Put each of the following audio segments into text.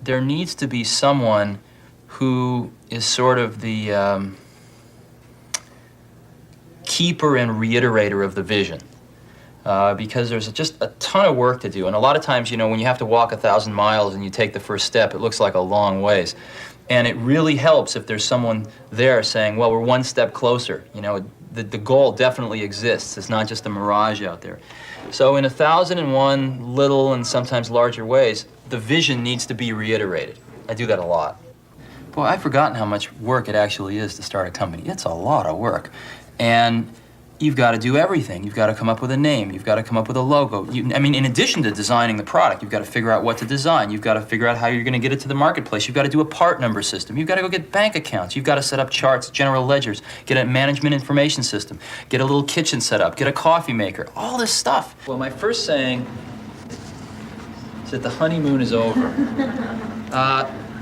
there needs to be someone who is sort of the keeper and reiterator of the vision. Because there's just a ton of work to do. And a lot of times, you know, when you have to walk 1,000 miles and you take the first step, it looks like a long ways. And it really helps if there's someone there saying, well, we're one step closer. You know, the goal definitely exists. It's not just a mirage out there. So in 1,001 little and sometimes larger ways, the vision needs to be reiterated. I do that a lot. Boy, I've forgotten how much work it actually is to start a company. It's a lot of work. And you've got to do everything. You've got to come up with a name. You've got to come up with a logo. I mean, in addition to designing the product, you've got to figure out what to design. You've got to figure out how you're going to get it to the marketplace. You've got to do a part number system. You've got to go get bank accounts. You've got to set up charts, general ledgers, get a management information system, get a little kitchen set up, get a coffee maker, all this stuff. Well, my first saying is that the honeymoon is over.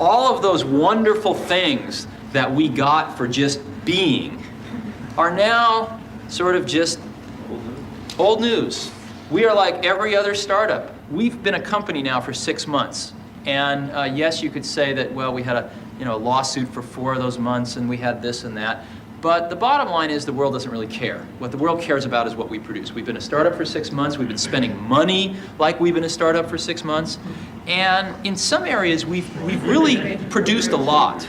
All of those wonderful things that we got for just being are now sort of just old news. We are like every other startup. We've been a company now for 6 months. And yes, you could say that, well, we had a lawsuit for 4 of those months and we had this and that. But the bottom line is the world doesn't really care. What the world cares about is what we produce. We've been a startup for 6 months. We've been spending money like we've been a startup for 6 months. And in some areas, we've really produced a lot.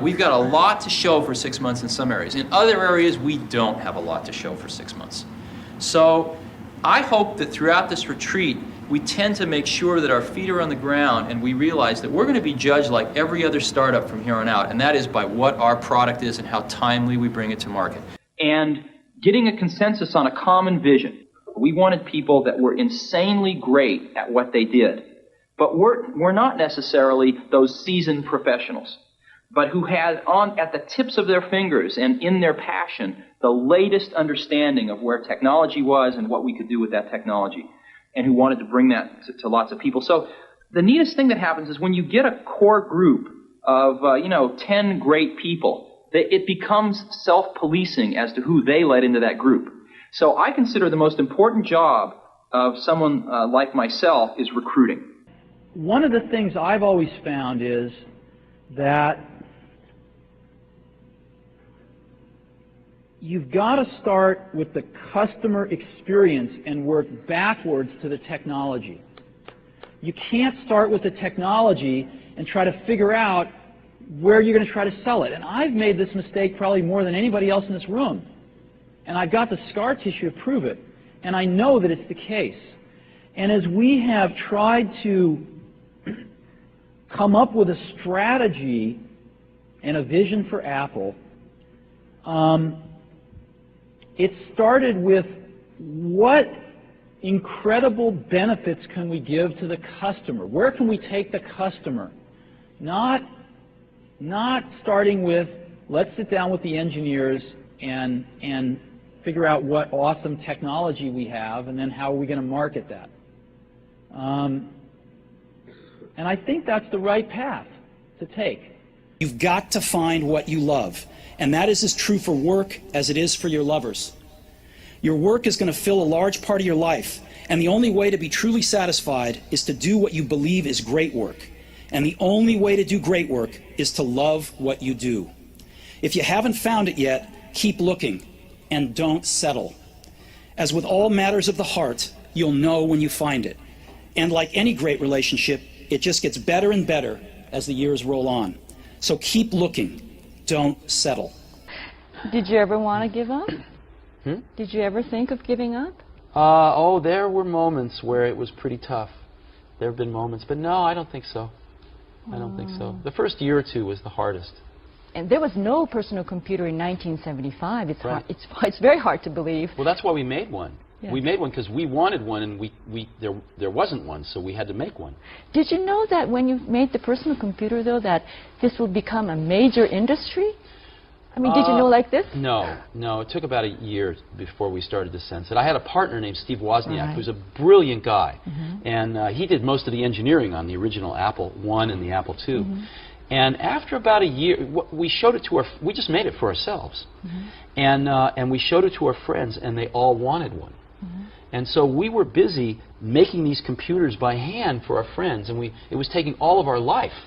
We've got a lot to show for 6 months in some areas. In other areas, we don't have a lot to show for 6 months. So I hope that throughout this retreat, we tend to make sure that our feet are on the ground and we realize that we're going to be judged like every other startup from here on out, and that is by what our product is and how timely we bring it to market. And getting a consensus on a common vision. We wanted people that were insanely great at what they did, but we're not necessarily those seasoned professionals, but who had at the tips of their fingers and in their passion the latest understanding of where technology was and what we could do with that technology, and who wanted to bring that to lots of people. So the neatest thing that happens is when you get a core group of 10 great people, it becomes self-policing as to who they let into that group. So I consider the most important job of someone like myself is recruiting. One of the things I've always found is that you've got to start with the customer experience and work backwards to the technology. You can't start with the technology and try to figure out where you're going to try to sell it. And I've made this mistake probably more than anybody else in this room. And I've got the scar tissue to prove it. And I know that it's the case. And as we have tried to come up with a strategy and a vision for Apple, it started with what incredible benefits can we give to the customer? Where can we take the customer? Not starting with, let's sit down with the engineers and figure out what awesome technology we have, and then how are we going to market that. And I think that's the right path to take. You've got to find what you love. And that is as true for work as it is for your lovers. Your work is going to fill a large part of your life, and the only way to be truly satisfied is to do what you believe is great work. And the only way to do great work is to love what you do. If you haven't found it yet, keep looking, and don't settle. As with all matters of the heart, you'll know when you find it. And like any great relationship, it just gets better and better as the years roll on. So keep looking. Don't settle. Did you ever want to give up? Did you ever think of giving up? There were moments where it was pretty tough. There have been moments, but no, I don't think so. I don't think so. The first year or two was the hardest. And there was no personal computer in 1975. It's Right. it's very hard to believe. Well, that's why we made one. Yes. We made one because we wanted one, and there wasn't one, so we had to make one. Did you know that when you made the personal computer, though, that this will become a major industry? I mean, did you know like this? No. It took about a year before we started to sense it. I had a partner named Steve Wozniak, Right. who's a brilliant guy, and he did most of the engineering on the original Apple I and the Apple II. And after about a year, we showed it to we just made it for ourselves, and we showed it to our friends, and they all wanted one. And so we were busy making these computers by hand for our friends, and it was taking all of our life,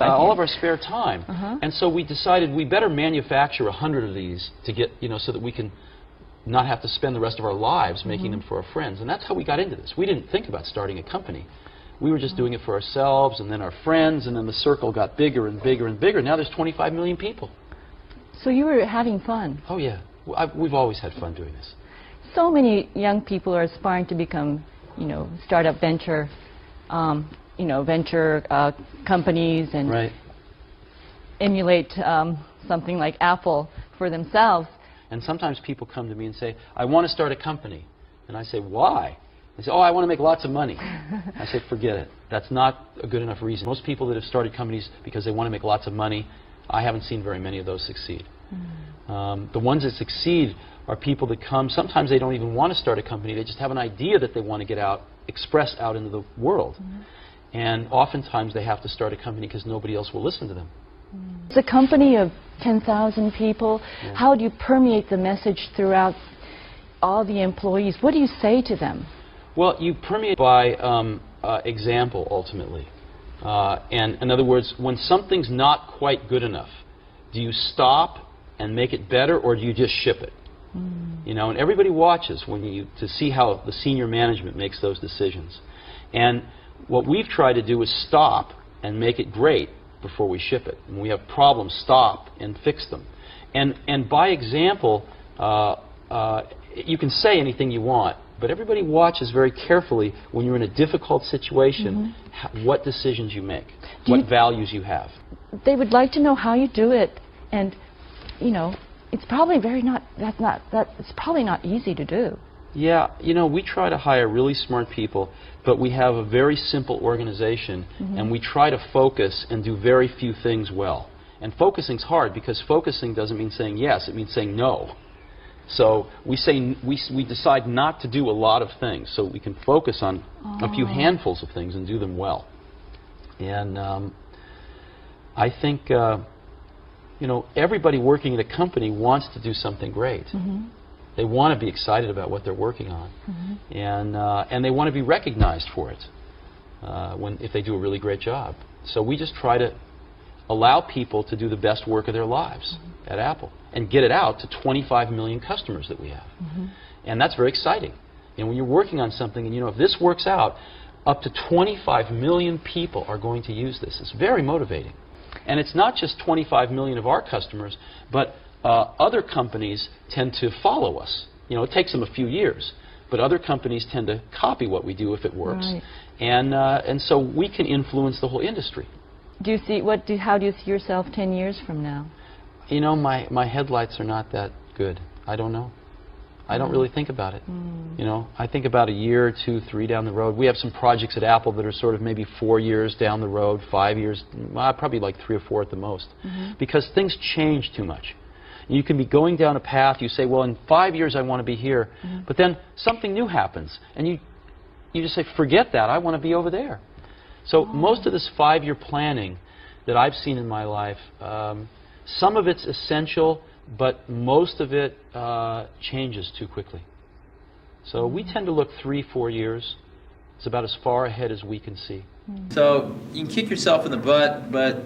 all of our spare time. And so we decided we better manufacture 100 of these to get, so that we can not have to spend the rest of our lives making them for our friends. And that's how we got into this. We didn't think about starting a company. We were just doing it for ourselves, and then our friends, and then the circle got bigger and bigger and bigger. Now there's 25 million people. So you were having fun. Oh yeah, we've always had fun doing this. So many young people are aspiring to become, startup venture, venture companies and emulate something like Apple for themselves. And sometimes people come to me and say, I want to start a company. And I say, why? They say, oh, I want to make lots of money. I say, forget it. That's not a good enough reason. Most people that have started companies because they want to make lots of money, I haven't seen very many of those succeed. The ones that succeed are people that come, sometimes they don't even want to start a company, they just have an idea that they want to get out, express out into the world. And oftentimes they have to start a company because nobody else will listen to them. It's a company of 10,000 people. How do you permeate the message throughout all the employees? What do you say to them? Well, you permeate by example, ultimately. And in other words, when something's not quite good enough, do you stop and make it better, or do you just ship it? And everybody watches to see how the senior management makes those decisions. And what we've tried to do is stop and make it great before we ship it. When we have problems, stop and fix them. And by example, you can say anything you want, but everybody watches very carefully when you're in a difficult situation, what decisions you make, what values you have. They would like to know how you do it, and it's probably it's probably not easy to do. Yeah, we try to hire really smart people, but we have a very simple organization, and we try to focus and do very few things well. And focusing's hard because focusing doesn't mean saying yes, it means saying no. So we decide not to do a lot of things so we can focus on a few handfuls of things and do them well. And I think everybody working at a company wants to do something great. They want to be excited about what they're working on, and they want to be recognized for it if they do a really great job. So we just try to allow people to do the best work of their lives at Apple and get it out to 25 million customers that we have. And that's very exciting. And when you're working on something, and if this works out, up to 25 million people are going to use this. It's very motivating. And it's not just 25 million of our customers, but other companies tend to follow us. It takes them a few years, but other companies tend to copy what we do if it works. And so we can influence the whole industry. Do you see how do you see yourself 10 years from now? My headlights are not that good. I don't know. I don't really think about it. I think about a year, 2, 3 down the road. We have some projects at Apple that are sort of maybe 4 years down the road, 5 years, probably like 3 or 4 at the most, because things change too much. You can be going down a path, you say, well, in 5 years I want to be here, but then something new happens, and you just say, forget that, I want to be over there. So most of this 5-year planning that I've seen in my life, some of it's essential, but most of it changes too quickly. So we tend to look 3, 4 years. It's about as far ahead as we can see. So you can kick yourself in the butt, but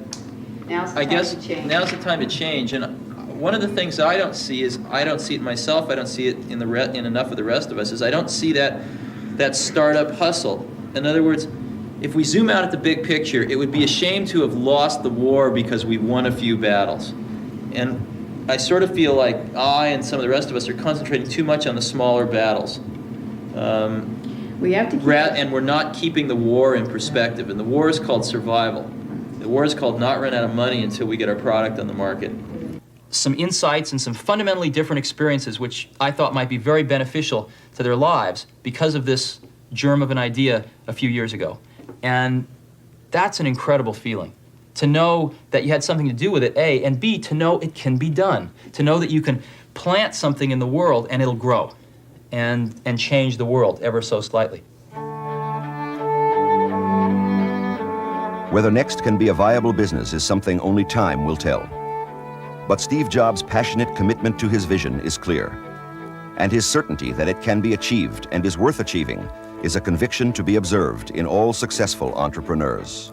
I guess now's the time to change. And one of the things that I don't see is, I don't see it myself, I don't see it in enough of the rest of us, is I don't see that startup hustle. In other words, if we zoom out at the big picture, it would be a shame to have lost the war because we won a few battles. And I sort of feel like I and some of the rest of us are concentrating too much on the smaller battles. We have to keep and we're not keeping the war in perspective. And the war is called survival. The war is called not run out of money until we get our product on the market. Some insights and some fundamentally different experiences which I thought might be very beneficial to their lives because of this germ of an idea a few years ago. And that's an incredible feeling. To know that you had something to do with it, A, and B, to know it can be done. To know that you can plant something in the world and it'll grow and change the world ever so slightly. Whether Next can be a viable business is something only time will tell. But Steve Jobs' passionate commitment to his vision is clear. and his certainty that it can be achieved and is worth achieving is a conviction to be observed in all successful entrepreneurs.